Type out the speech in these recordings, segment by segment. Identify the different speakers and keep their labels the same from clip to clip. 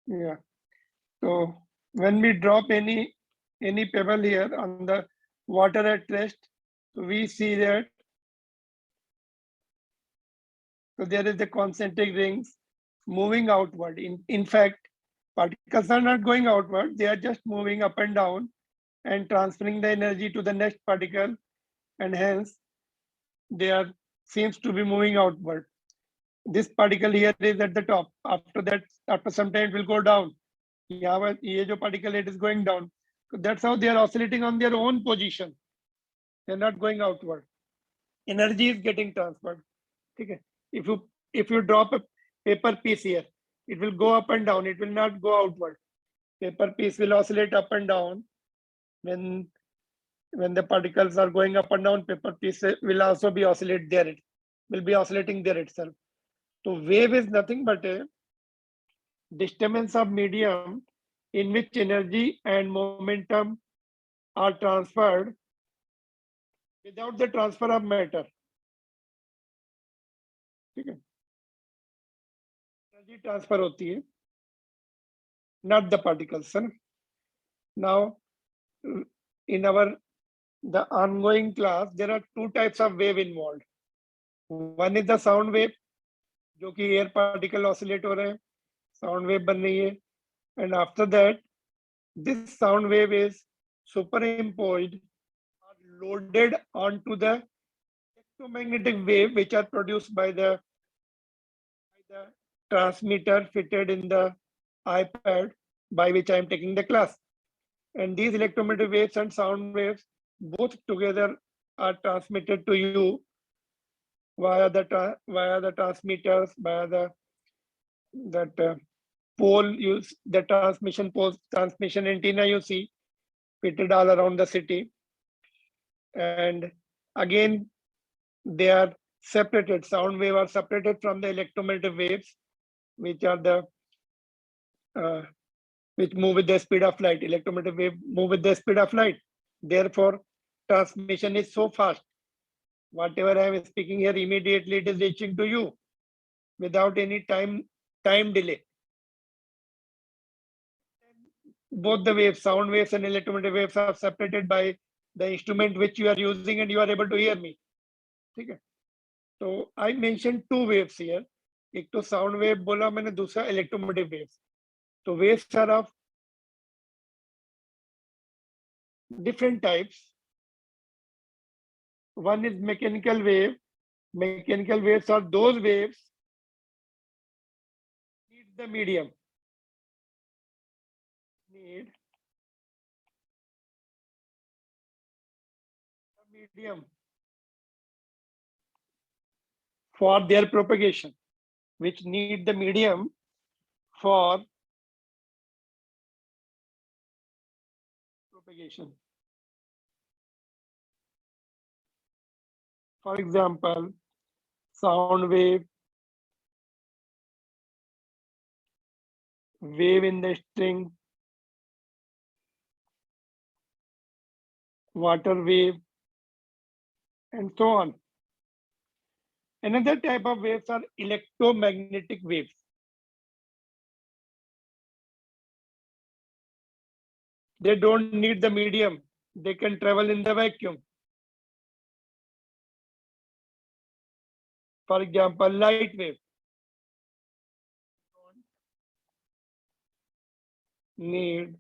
Speaker 1: Yeah. So when we drop any pebble here on the water at rest, so we see that so there is the concentric rings moving outward. In fact, particles are not going outward; they are just moving up and down and transferring the energy to the next particle, and hence they are seems to be moving outward. This particle here is at the top. After that, after some time, it will go down. यहाँ पर ये जो particle it is going down. So that's how they are oscillating on their own position. They're not going outward. Energy is getting transferred. Okay. If you drop a paper piece here, it will go up and down. It will not go outward. Paper piece will oscillate up and down. When the particles are going up and down, paper piece will also be oscillate there. It will be oscillating there itself. So wave is nothing but a disturbance of medium in which energy and momentum are transferred without the transfer of matter. ठीक है, energy transfer होती है, not the particles. है ना? Now, in the ongoing class, there are two types of wave involved. One is the sound wave, जो कि air particle oscillate हो रहे हैं, sound wave बन रही है, and after that, this sound wave is superimposed or loaded onto the electromagnetic wave which are produced by the transmitter fitted in the iPad by which I am taking the class. And these electromagnetic waves and sound waves both together are transmitted to you via the transmitters, via that pole use the transmission antenna you see fitted all around the city. And again, they are separated. Sound wave are separated from the electromagnetic waves, which are the which move with the speed of light. Electromagnetic wave move with the speed of light. Therefore, transmission is so fast. Whatever I am speaking here, immediately it is reaching to you without any time delay. Both the waves, sound waves and electromagnetic waves, are separated by the instrument which you are using, and you are able to hear me. ठीक है? So I mentioned two waves here. एक तो sound wave बोला मैंने, दूसरा electromagnetic waves. So waves are of different types. One is mechanical wave. Mechanical waves are those waves need the medium. Need the medium for their propagation, which need the medium for propagation. For example, sound wave, wave in the string, water wave, and so on. Another type of waves are electromagnetic waves. They don't need the medium. They can travel in the vacuum. For example, light wave. Need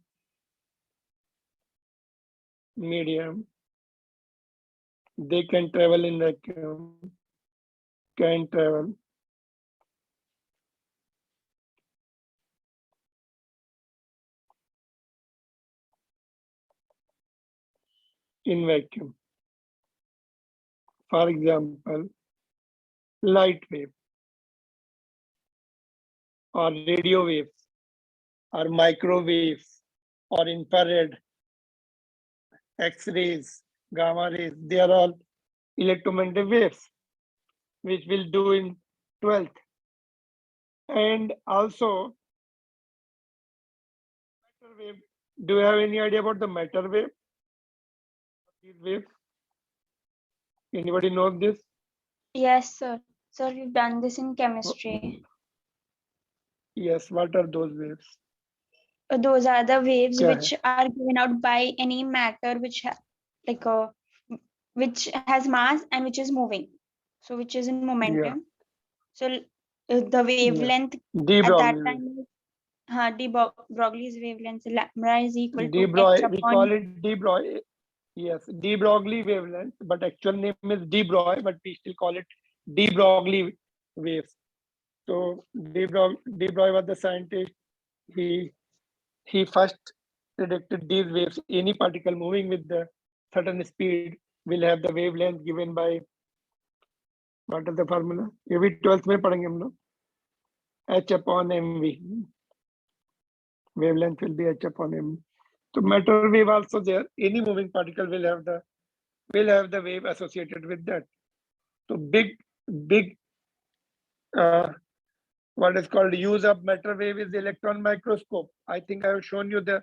Speaker 1: medium. They can travel in vacuum. Can travel in vacuum. For example, light wave or radio waves or microwaves or infrared, X-rays, gamma rays, they are all electromagnetic waves, which we'll do in 12th. And also, matter wave. Do you have any idea about the matter wave? These waves? Anybody knows this?
Speaker 2: Yes, sir. Sir, we've done this in chemistry.
Speaker 1: Yes, what are those waves?
Speaker 2: those are the waves
Speaker 1: क्या है?
Speaker 2: which are given out by any matter which like which has mass and which is moving, so which is in
Speaker 1: Yeah,
Speaker 2: momentum. So the
Speaker 1: yeah.
Speaker 2: wavelength
Speaker 1: De
Speaker 2: at that
Speaker 1: Broglie wave.
Speaker 2: time is de Broglie's wavelength, so lambda is equal
Speaker 1: De
Speaker 2: to h
Speaker 1: Broglie, we call
Speaker 2: upon.
Speaker 1: it De Broglie. Yes, de Broglie wavelength, but actual name is de Broglie, but we still call it de Broglie waves. So de Broglie was the scientist. He he first predicted these waves. Any particle moving with the certain speed will have the wavelength given by, what is the formula? ये भी 12th में पढ़ेंगे हम लोग. H upon mv. Wavelength will be h upon mv. So matter wave also there. Any moving particle will have the wave associated with that. So big what is called use of matter wave is electron microscope. I think I have shown you the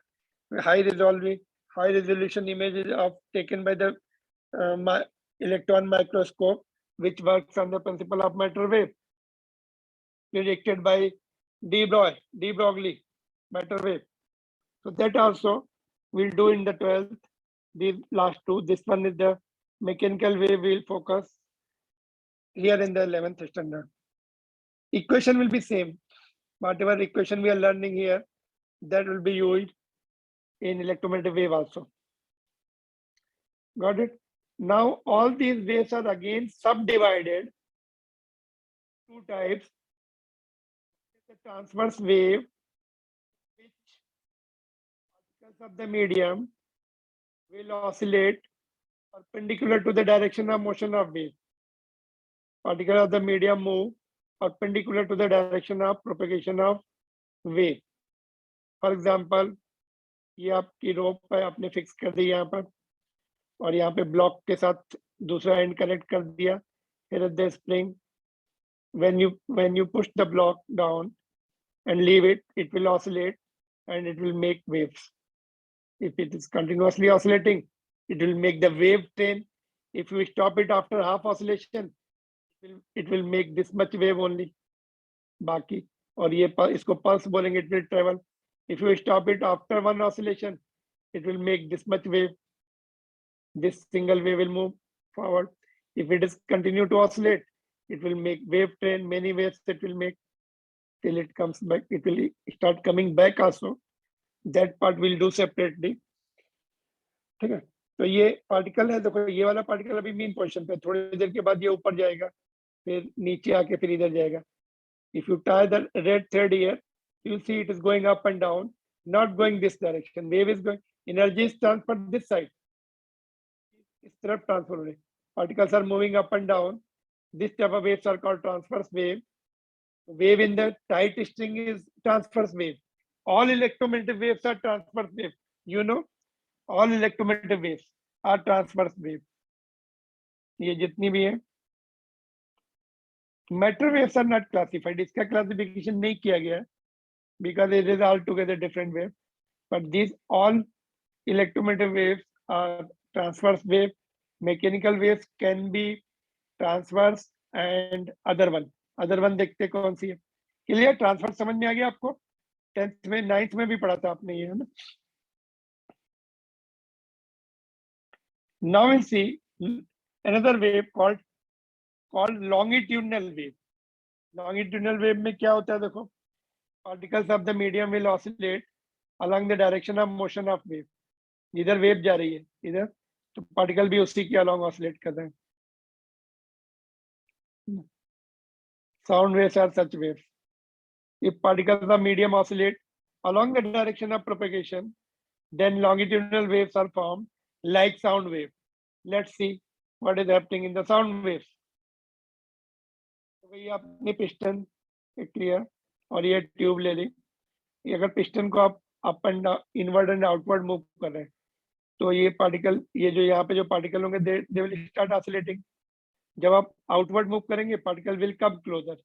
Speaker 1: high resolution images of taken by the electron microscope, which works on the principle of matter wave, predicted by de Broglie matter wave. So that also we'll do in the 12th. These last two. This one is the mechanical wave. We'll focus here in the 11th standard. Equation will be same. Whatever equation we are learning here, that will be used in electromagnetic wave also. Got it? Now all these waves are again subdivided two types. The transverse wave, which particles of the medium will oscillate perpendicular to the direction of motion of wave. Particles of the medium move perpendicular to the direction of propagation of wave. For example, ये आपकी रोप है, आपने fix कर दी यहाँ पर, और यहाँ पे ब्लॉक के साथ दूसरा एंड कनेक्ट कर दिया. Here is the spring. When you push the block down and leave it, it will oscillate and it will make waves. If it is continuously oscillating, it will make the wave train. If you stop it after half oscillation, it will make this much wave only. बाकी और ये इसको pulse बोलेंगे, it will travel. If you stop it after one oscillation, it will make this much wave. This single wave will move forward. If it is continue to oscillate, it will make wave train, many waves that will make till it comes back. It will start coming back also. That part we'll do separately. ठीक है? तो ये particle है, देखो ये वाला particle अभी mean position पे, थोड़ी देर के बाद ये ऊपर जाएगा, फिर नीचे आके फिर इधर जाएगा. If you tie the red thread here, you'll see it is going up and down, not going this direction. Wave is going, energy is transferred this side. इस तरफ ट्रांसफर हो रही. Particles are moving up and down. This type of waves are called transverse wave. Wave in the tight string is transverse wave. All electromagnetic waves are transverse wave. You know, all electromagnetic waves are transverse wave. ये जितनी भी है. Matter waves are not classified. इसका classification नहीं किया गया है because it is altogether different wave. But these all electromagnetic waves are transverse wave. Mechanical waves can be transverse and other one. Other one देखते कौन सी है? क्लियर? ट्रांसवर्स समझ में आ गया आपको? 10th में 9th में भी पढ़ा था आपने ये, है ना? Now we'll see another wave called longitudinal wave. Longitudinal wave में क्या होता है देखो? Particles of the medium will oscillate along the direction of motion of wave. इधर वेव जा रही है इधर, तो पार्टिकल भी उसी के along oscillate कर रहे हैं. Sound waves are such waves. If particles of medium oscillate along the direction of propagation, then longitudinal waves are formed like sound wave. Let's see what is happening in the sound waves. तो ये आपने piston clear और ये tube ले ली. अगर piston को आप up and inward and outward move कर रहे हैं, तो ये पार्टिकल, ये जो यहाँ पे जो पार्टिकल होंगे, दे विल स्टार्ट ऑसिलेटिंग. जब आप आउटवर्ड मूव करेंगे, पार्टिकल विल कम क्लोजर.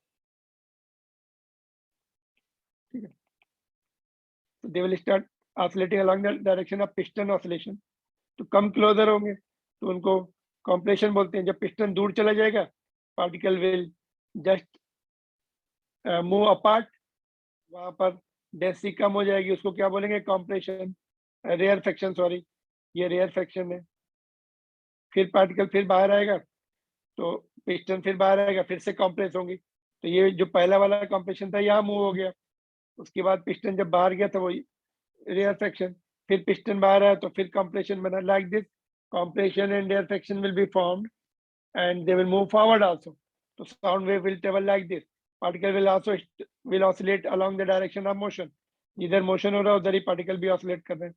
Speaker 1: ठीक है? तो they will start oscillating along the direction of piston oscillation. तो कम क्लोजर होंगे तो उनको कॉम्प्रेशन बोलते हैं. जब पिस्टन दूर चला जाएगा, particle will just move apart. वहां पर डेंसिटी कम हो जाएगी, उसको क्या बोलेंगे? कॉम्प्रेशन, रेयरफेक्शन, सॉरी, ये रेयरफेक्शन है। फिर पार्टिकल फिर बाहर आएगा, तो पिस्टन फिर बाहर आएगा, फिर से कॉम्प्रेस होंगी। तो ये जो पहला वाला कॉम्प्रेशन था यहाँ मूव हो गया, उसके बाद पिस्टन जब बाहर गया था वो रेयरफेक्शन, फिर पिस्टन बाहर आया तो फिर compression बना। Like this, compression and rarefaction will be formed, and they will move forward also. So sound wave will travel like this. Particle will also will oscillate along the direction of motion. इधर motion हो रहा है, उधर ही particle भी oscillate कर रहे हैं.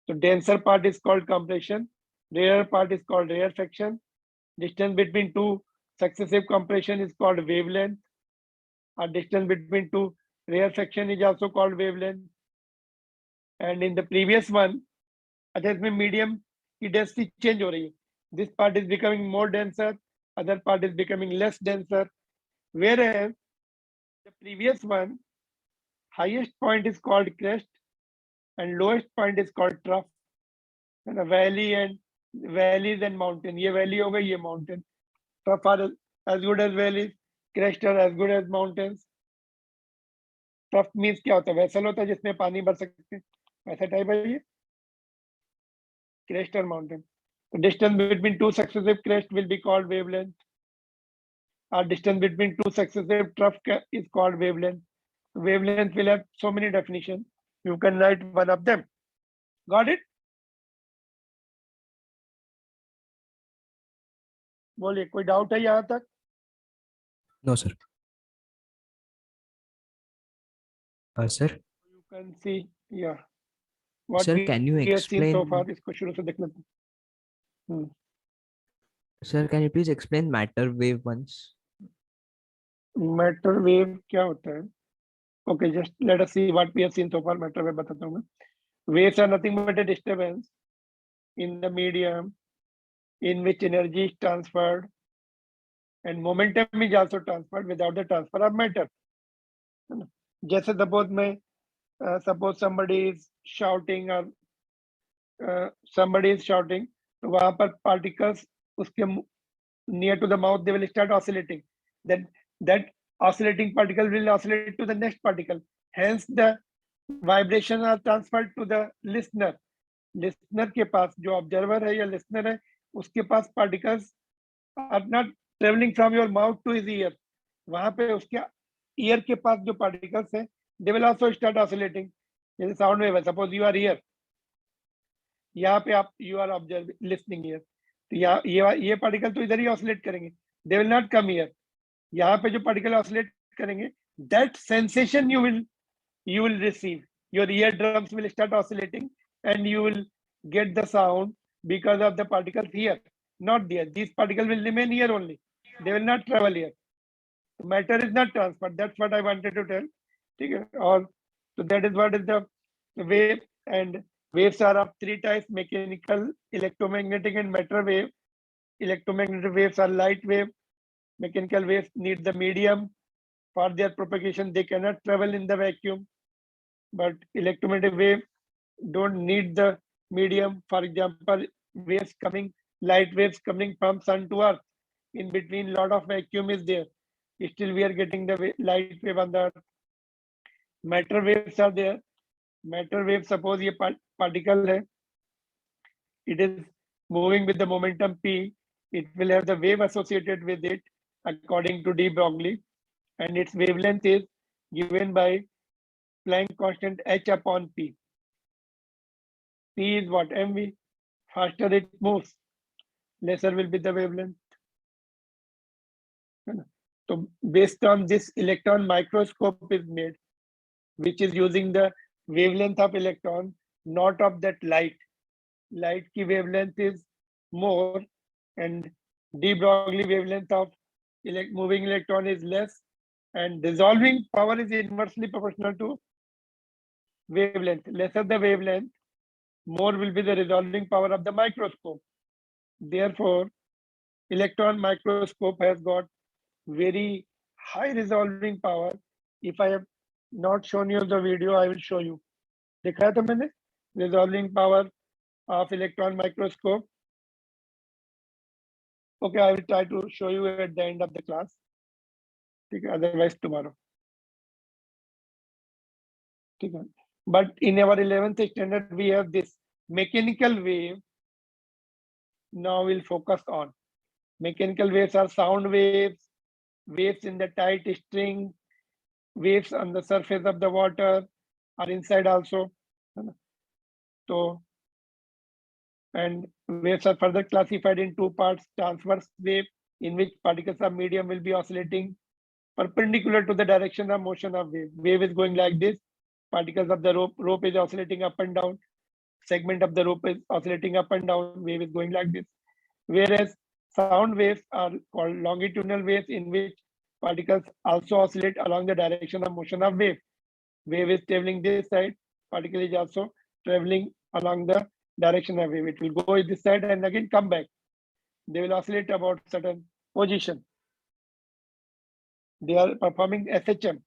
Speaker 1: So denser part is called compression, rarer part is called rarefaction. Distance between two successive compression is called wavelength. Or distance between two rarefaction is also called wavelength. And in the previous one, अच्छा इसमें medium की density change हो रही है. This part is becoming more denser, other part is becoming less denser. Whereas the previous one, highest point is called crest and lowest point is called trough. And a valley and valleys and mountain. ये valley होगा, ये mountain. Trough are as good as valleys, crest are as good as mountains. Trough means क्या होता है? Vessel होता है जिसमें पानी भर सकते हैं, वैसा टाइप है ये crest और mountain. The distance between two successive crests will be called wavelength. Our distance between two successive trough is called wavelength. Wavelength will have so many definitions. You can write one of them. Got it? बोलिए, कोई doubt है यहाँ तक?
Speaker 3: No, sir. Sir,
Speaker 1: You can see, yeah. What
Speaker 3: sir, can you
Speaker 1: we have seen so
Speaker 3: explain?
Speaker 1: far, इसको शुरू से देख लेते हैं.
Speaker 3: Sir, can you please explain matter wave once?
Speaker 1: Matter wave क्या होता है? Okay, just let us see what we have seen so far. Matter wave बताता हूँ मैं. Waves are nothing but a disturbance in the medium in which energy is transferred, and momentum is also transferred without the transfer of matter. जैसे suppose मैं suppose somebody is shouting or somebody is shouting, तो वहां पर particles उसके near to the mouth they will start oscillating. Then that oscillating particle will oscillate to the next particle. Hence the vibration are transferred to the listener. Listener के पास जो observer है या listener है, उसके पास particles are not traveling from your mouth to his ear. वहां पे उसके ear के पास जो particles है, they will also start oscillating. जैसे sound wave है, suppose you are here, यहाँ पे आप you are observing listening here, तो यहाँ ये particle तो इधर ही oscillate करेंगे, they will not come here. यहाँ पे जो particle oscillate करेंगे, that sensation you will receive. Your eardrums will start oscillating and you will get the sound because of the particles here, not there. These particles will remain here only. They will not travel here. Matter is not transferred. That's what I wanted to tell. ठीक है? और so that is what is the wave, and waves are of three types: mechanical, electromagnetic, and matter wave. Electromagnetic waves are light wave. Mechanical waves need the medium for their propagation. They cannot travel in the vacuum. But electromagnetic wave don't need the medium. For example, waves coming, light waves coming from sun to earth. In between, lot of vacuum is there. Still, we are getting the light wave on the earth. Matter waves are there. Matter wave, suppose ये particle है, it is moving with the momentum p. It will have the wave associated with it according to de Broglie, and its wavelength is given by Planck constant h upon p. P is what? mv. Faster it moves, lesser will be the wavelength. So based on this, electron microscope is made, which is using the wavelength of electron, not of that light. Light ki wavelength is more, and de Broglie wavelength of moving electron is less, and dissolving power is inversely proportional to wavelength. Lesser the wavelength, more will be the resolving power of the microscope. Therefore, electron microscope has got very high resolving power. If I have not shown you the video, I will show you. दिखाया था मैंने resolving power of electron microscope. Okay, I will try to show you at the end of the class. Otherwise tomorrow. ठीक है. But in our 11th standard, we have this mechanical wave. Now we'll focus on mechanical waves are sound waves, waves in the tight string, waves on the surface of the water, or inside also. So, and waves are further classified in two parts: transverse wave, in which particles of medium will be oscillating perpendicular to the direction of motion of wave. Wave is going like this. Particles of the rope is oscillating up and down. Segment of the rope is oscillating up and down. Wave is going like this. Whereas sound waves are called longitudinal waves, in which particles also oscillate along the direction of motion of wave. Wave is traveling this side. Particle is also traveling along the direction of wave. It will go this side and again come back. They will oscillate about certain position. They are performing SHM.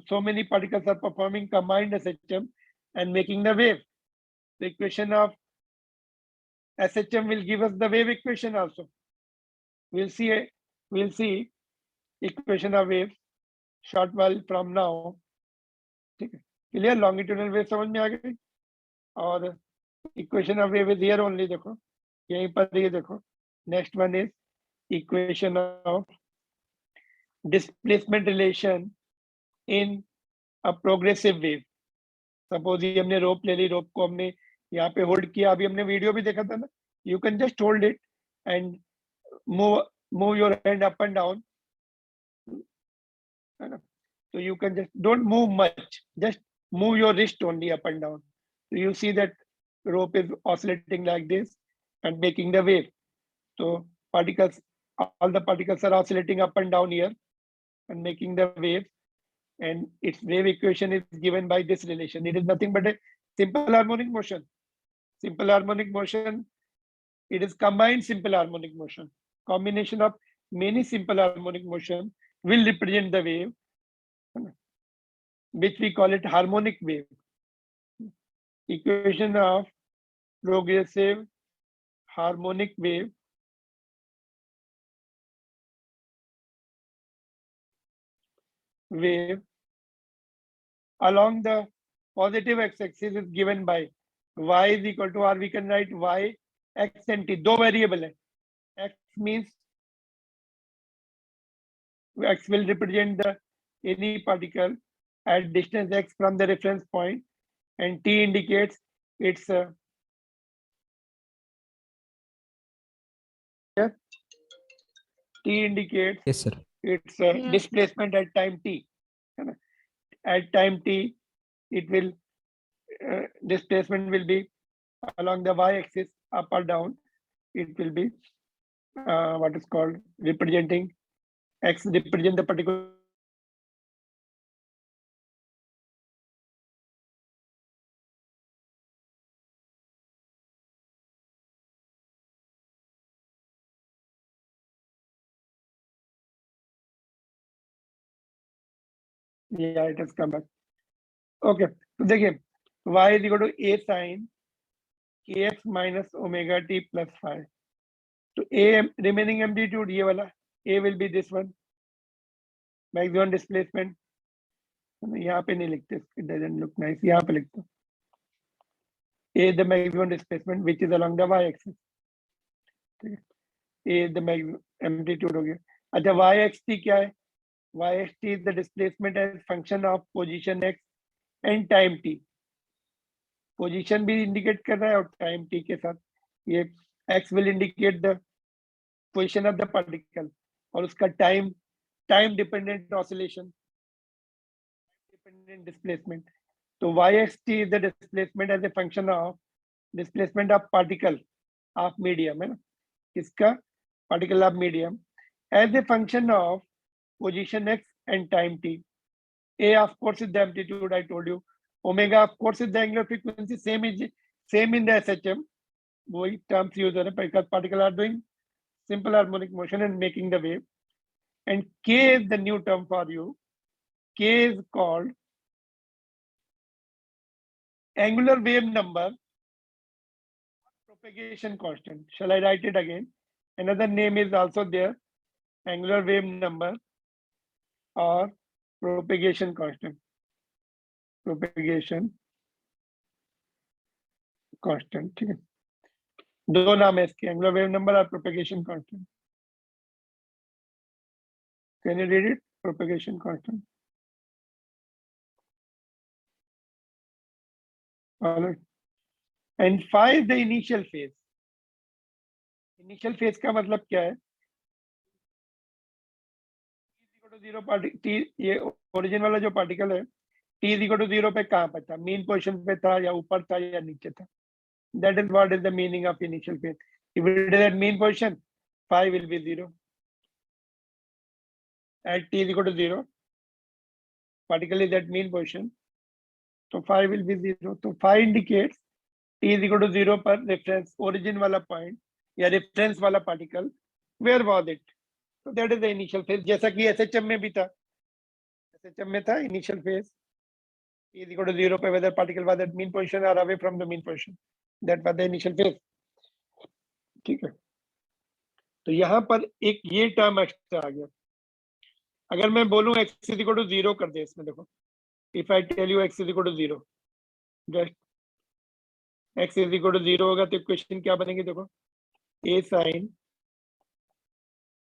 Speaker 1: So many particles are performing combined SHM and making the wave. The equation of SHM will give us the wave equation also. We'll see equation of wave short while from now. ठीक है, clear? Longitudinal wave समझ में आ गई. और equation of wave is here only. देखो यहीं पर ये देखो. Next one is equation of displacement relation in a progressive wave. Suppose ये हमने rope ले ली, rope को हमने यहाँ पे hold किया. अभी हमने वीडियो भी देखा था ना. You can just hold it and move your hand up and down. So you can just don't move much, just move your wrist only up and down. So you see that rope is oscillating like this and making the wave. So particles, all the particles are oscillating up and down here and making the wave. And its wave equation is given by this relation. It is nothing but a simple harmonic motion. Simple harmonic motion, it is combined simple harmonic motion. Combination of many simple harmonic motion will represent the wave, which we call it harmonic wave. Equation of progressive harmonic wave along the positive x-axis is given by y is equal to, or we can write y, x and t. दो variable है. X means x will represent the any particle at distance x from the reference point, and t indicates its t indicates
Speaker 3: Yes, sir.
Speaker 1: its
Speaker 2: Yeah.
Speaker 1: displacement at time t. At time t, it will displacement will be along the y-axis, up or down. It will be what is called representing x represent the particular. Yeah, it has come back. Okay, तो देखिए y is equal to a sin kx minus omega t plus phi. तो a remaining amplitude ये वाला a will be this one, maximum displacement. यहाँ पे नहीं लिखते, it doesn't look nice. यहाँ पे लिखते a the maximum displacement which is along the y-axis. a the maximum amplitude हो गया. अच्छा y-xt क्या है? y-xt is the displacement as function of position x and time t. Position भी indicate कर रहा है और टाइम टी के साथ ये x will indicate the position of the particle और उसका time dependent oscillation, dependent displacement. तो yxt is the displacement as a function of displacement of particle of medium, है ना, इसका particle of medium as a function of position x and time t. A of course is the amplitude, I told you. Omega of course is the angular frequency, same in the SHM. वही terms use है because particles are doing simple harmonic motion and making the wave. And k is the new term for you. K is called angular wave number, propagation constant. Shall I write it again? Another name is also there, angular wave number or propagation constant. Propagation constant, ठीक है। दो नाम है इसके, angular wave number और propagation constant. Can you read it? Propagation constant. And phi is the initial phase। Initial phase का मतलब क्या है? जीरो टी, ये ओरिजिन वाला जो पार्टिकल है t is equal to 0 पे कहाँ पर था? मीन पोजीशन पे था या ऊपर था या नीचे था? That is what is the meaning of initial phase. If it is at mean position, phi will be 0. At t is equal to 0, particle is at mean position, so phi will be 0. So phi indicates t is equal to 0 पर reference origin वाला point या reference वाला particle, where was it? So that is the initial phase. जैसा कि SHM में भी था, SHM में था initial phase, t is equal to 0 पे whether particle was at mean position or away from the mean position, that was the initial phase. ठीक है, तो यहाँ पर एक ये टर्म एक्स्ट्रा आ गया। अगर मैं बोलूं x is equal to 0 कर दे इसमें, देखो if I tell you x is equal to 0, just x is equal to 0 होगा तो इक्वेशन क्या बनेगी? देखो a sin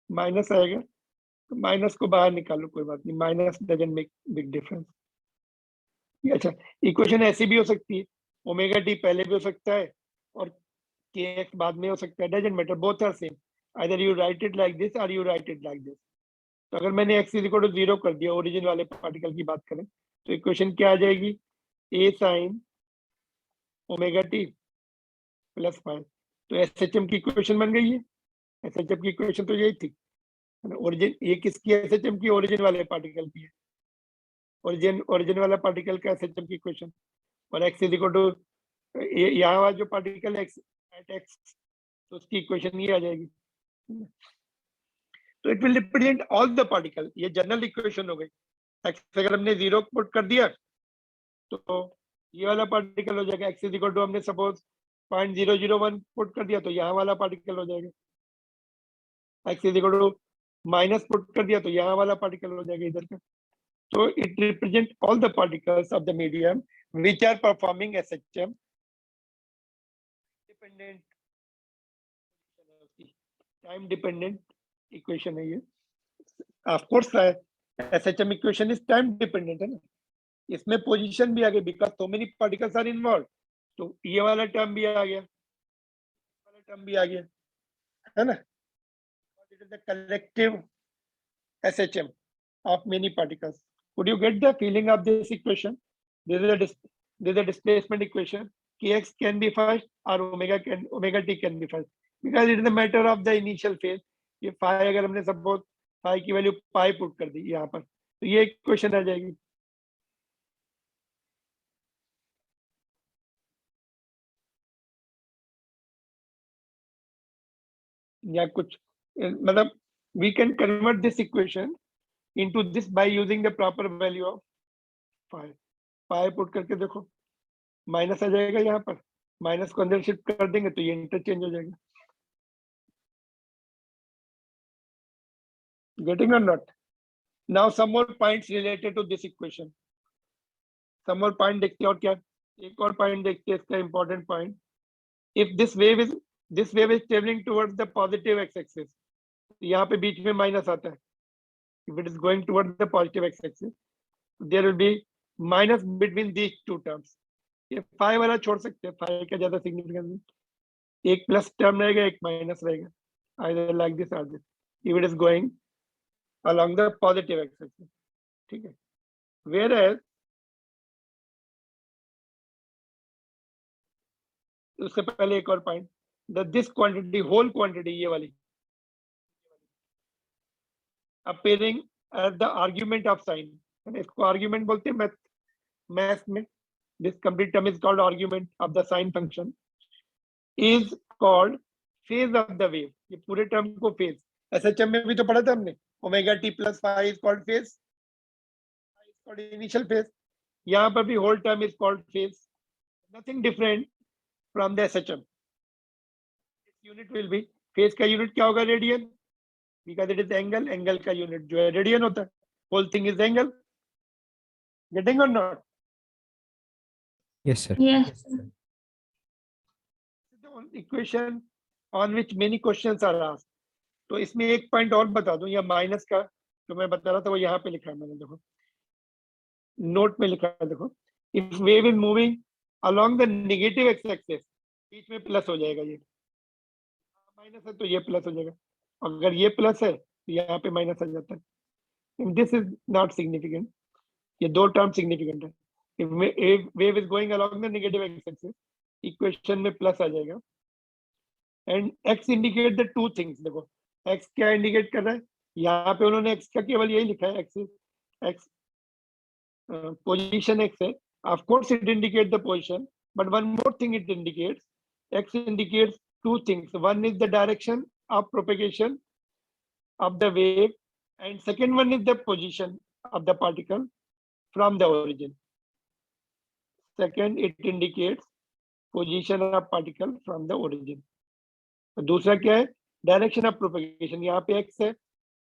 Speaker 1: माइनस आएगा, तो माइनस को बाहर निकालो, कोई बात नहीं, minus doesn't make big difference. अच्छा, इक्वेशन ऐसी भी हो सकती है, ओमेगा टी पहले भी हो सकता है और के एक्स बाद में हो सकता है, doesn't matter, both are same, either you write it like this और you write it like this. तो अगर मैंने x इज इक्वल टू 0 कर दिया, ओरिजिन वाले पार्टिकल की बात करें, तो इक्वेशन क्या आ जाएगी? a sin omega T plus five. तो SHM की इक्वेशन बन गई है। SHM की इक्वेशन तो यही थी, ओरिजिन, ये किसकी SHM की? ओरिजिन वाले पार्टिकल की है, ओरिजिन वाला पार्टिकल का SHM की इक्वेशन, और x इज इक्वल टू यहाँ वाला जो पार्टिकल x एट x, तो उसकी इक्वेशन ये आ जाएगी। तो it will represent all the particle, ये जनरल इक्वेशन हो गई। x अगर हमने 0 पुट कर दिया तो ये वाला पार्टिकल हो जाएगा, x इज इक्वल टू हमने सपोज 0.001 पुट कर दिया तो यहाँ वाला पार्टिकल हो जाएगा, x is equal to minus put कर दिया तो यहाँ वाला पार्टिकल हो जाएगा इधर का। So it represents all the particles of the medium which are performing SHM dependent, time dependent equation है ये। Of course SHM equation is time dependent है ना, इसमें पोजीशन भी आ गई because so many particles are involved, तो ये वाला टर्म भी आ गया, वाला टर्म भी आ गया, है ना। It is the collective SHM of many particles. Could you get the feeling of this equation? This is a displacement equation. Kx can be first or omega t can be first because it is a matter of the initial phase. ये phi अगर हमने suppose phi की value pi put कर दी यहाँ पर, तो ये equation आ जाएगी। या कुछ मतलब we can convert this equation into this by using the proper value of phi. Pi put करके देखो, माइनस आ जाएगा यहाँ पर, माइनस को अंदर शिफ्ट कर देंगे तो ये इंटरचेंज हो जाएगा। Getting or not? Now some more points related to this equation. Some more point देखते हैं और क्या, एक और पॉइंट देखते हैं इसका important point. If this wave is traveling towards the positive x-axis, यहाँ पे बीच में माइनस आता है। If it is going towards the positive x-axis, there will be minus between these two terms. ये phi वाला छोड़ सकते हैं, phi का ज्यादा सिग्निफिकेंस नहीं, एक प्लस टर्म रहेगा एक माइनस रहेगा, either like this or this, if it is going along the positive x-axis, ठीक है। Whereas उससे पहले एक और point, this quantity, whole quantity, ये वाली appearing as the argument of sign, इसको argument बोलते हैं मैथ्स में, this complete term is called argument of the sine function, is called phase of the wave। ये पूरे टर्म को phase, SHM में भी तो पढ़ा था हमने, omega T plus phi is called phase, phi is called initial phase, यहाँ पर भी whole term is called phase, nothing different from the SHM. This unit will be, phase का unit क्या होगा? Radian, because it is angle, angle का unit जो है radian होता है, whole thing is angle। Getting or not?
Speaker 3: Yes, sir.
Speaker 2: Yes.
Speaker 1: The equation on which many questions are asked. तो इसमें एक पॉइंट और बता दूं, या माइनस का जो मैं बता रहा था वो यहाँ पे लिखा है मैंने, देखो नोट में लिखा है, देखो if wave is moving along the negative x axis, बीच में प्लस हो जाएगा, ये माइनस है तो ये प्लस हो जाएगा, अगर ये प्लस है तो यहाँ पे माइनस आ जाता है। दिस इज नॉट सिग्निफिकेंट, ये दो टर्म सिग्निफिकेंट है। If wave is going along the negative x axis, equation में प्लस आ जाएगा। And x indicate the two things, देखो एक्स क्या इंडिकेट कर रहा है, यहाँ पे उन्होंने एक्स का केवल यही लिखा है, एक्स position x है, of course it indicates the position, but one more thing it indicates, x indicates two things, one is the direction of propagation of the wave, and second one is the position of the particle from the origin. Second, it indicates position of particle from the origin. तो दूसरा क्या है, direction of propagation, यहाँ पे x है,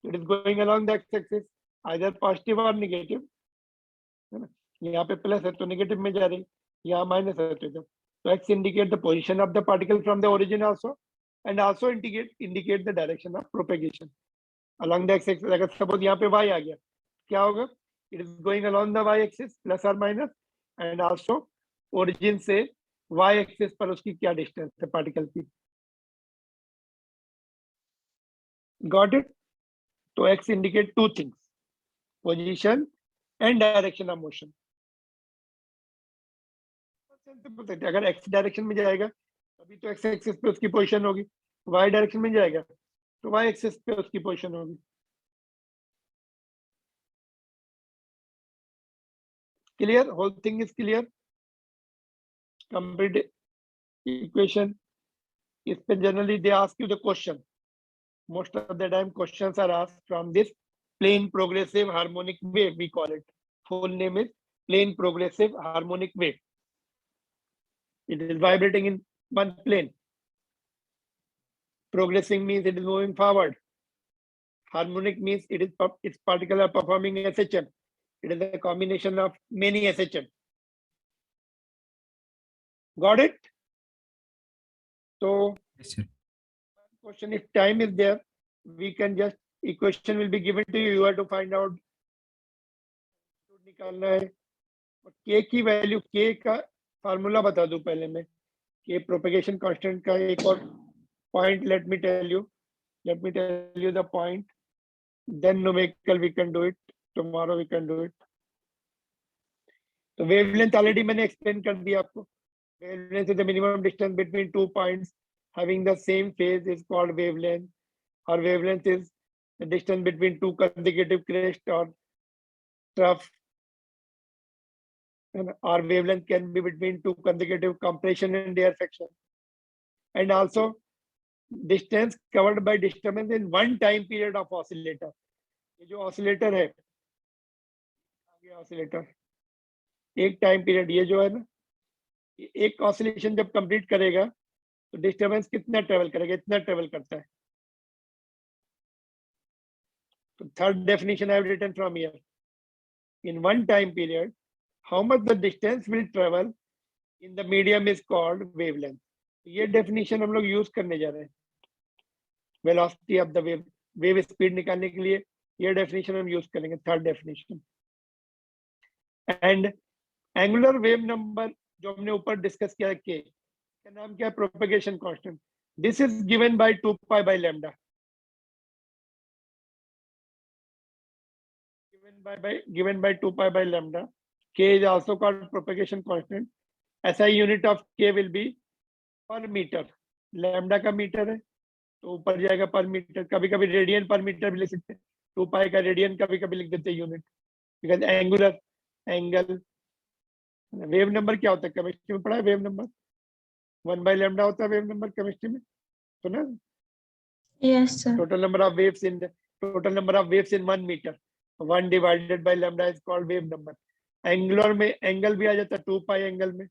Speaker 1: it is going along the x axis, either positive और negative, है ना, यहाँ पे प्लस है तो नेगेटिव में जा रही, यहाँ माइनस है तो इधर, तो x indicate the position of the particle from the origin also, and also indicate the direction of propagation along the x axis. अगर सपोज यहाँ पे y आ गया, क्या होगा, it is going along the y axis plus और minus, and also origin से y axis पर उसकी क्या डिस्टेंस है पार्टिकल की। Got it? तो x indicate two things, position and direction of motion. अगर x डायरेक्शन में जाएगा तभी तो x एक्सिस पे उसकी पोजीशन होगी, y डायरेक्शन में जाएगा तो y एक्सिस पे उसकी पोजीशन होगी। Clear? Whole thing is clear? Complete equation. इस पे generally they ask you the question, most of the time questions are asked from this plane progressive harmonic wave, we call it, full name is plane progressive harmonic wave. It is vibrating in one plane. Progressing means it is moving forward. Harmonic means its particles are performing SHM. It is a combination of many SHM. Got it? So
Speaker 3: Yes, sir.
Speaker 1: question, if time is there, we can just, equation will be given to you, you have to find out, निकालना है। k की value, k का formula बता दूं पहले मैं, k propagation constant का एक और point, let me tell you the point, then numerical we can do it, tomorrow we can do it. तो wavelength ऑलरेडी मैंने एक्सप्लेन कर दिया आपको, wavelength is the minimum distance between two points having the same phase is called wavelength, or wavelength is the distance between two consecutive crest or trough, and or wavelength can be between two consecutive compression and rarefaction, and also distance covered by disturbance in one time period of oscillator. ये जो oscillator है, आगे oscillator, एक time period, ये जो है ना, एक ऑसिलेशन जब कंप्लीट करेगा तो डिस्टर्बेंस कितना ट्रेवल करेगा, इतना ट्रेवल करता है। तो third definition I have written from here, in one time period how much the distance will travel in the medium is called wavelength. ये डेफिनेशन हम लोग यूज करने जा रहे हैं, velocity of the wave, wave speed निकालने के लिए ये डेफिनेशन हम यूज करेंगे, third definition. And angular wave number जो हमने ऊपर डिस्कस किया, के का नाम क्या है, propagation constant, this is given by 2 pi by lambda, given by 2 pi by lambda. K is also called propagation constant. SI unit of K will be per meter. Lambda का मीटर है तो ऊपर जाएगा पर मीटर, कभी कभी radian पर metre भी लिख सकते हैं, 2 पाई का रेडियन कभी कभी लिख देते हैं unit, because angular angle. Wave number क्या होता है, केमिस्ट्री में पढ़ा है वेव नंबर, 1 बाय लैम्डा होता है वेव नंबर केमिस्ट्री में, सुना?
Speaker 2: Yes, sir.
Speaker 1: Total number of waves in 1 मीटर, 1 divided by lambda is called wave number. Angular में एंगल भी आ जाता है 2 पाई एंगल में,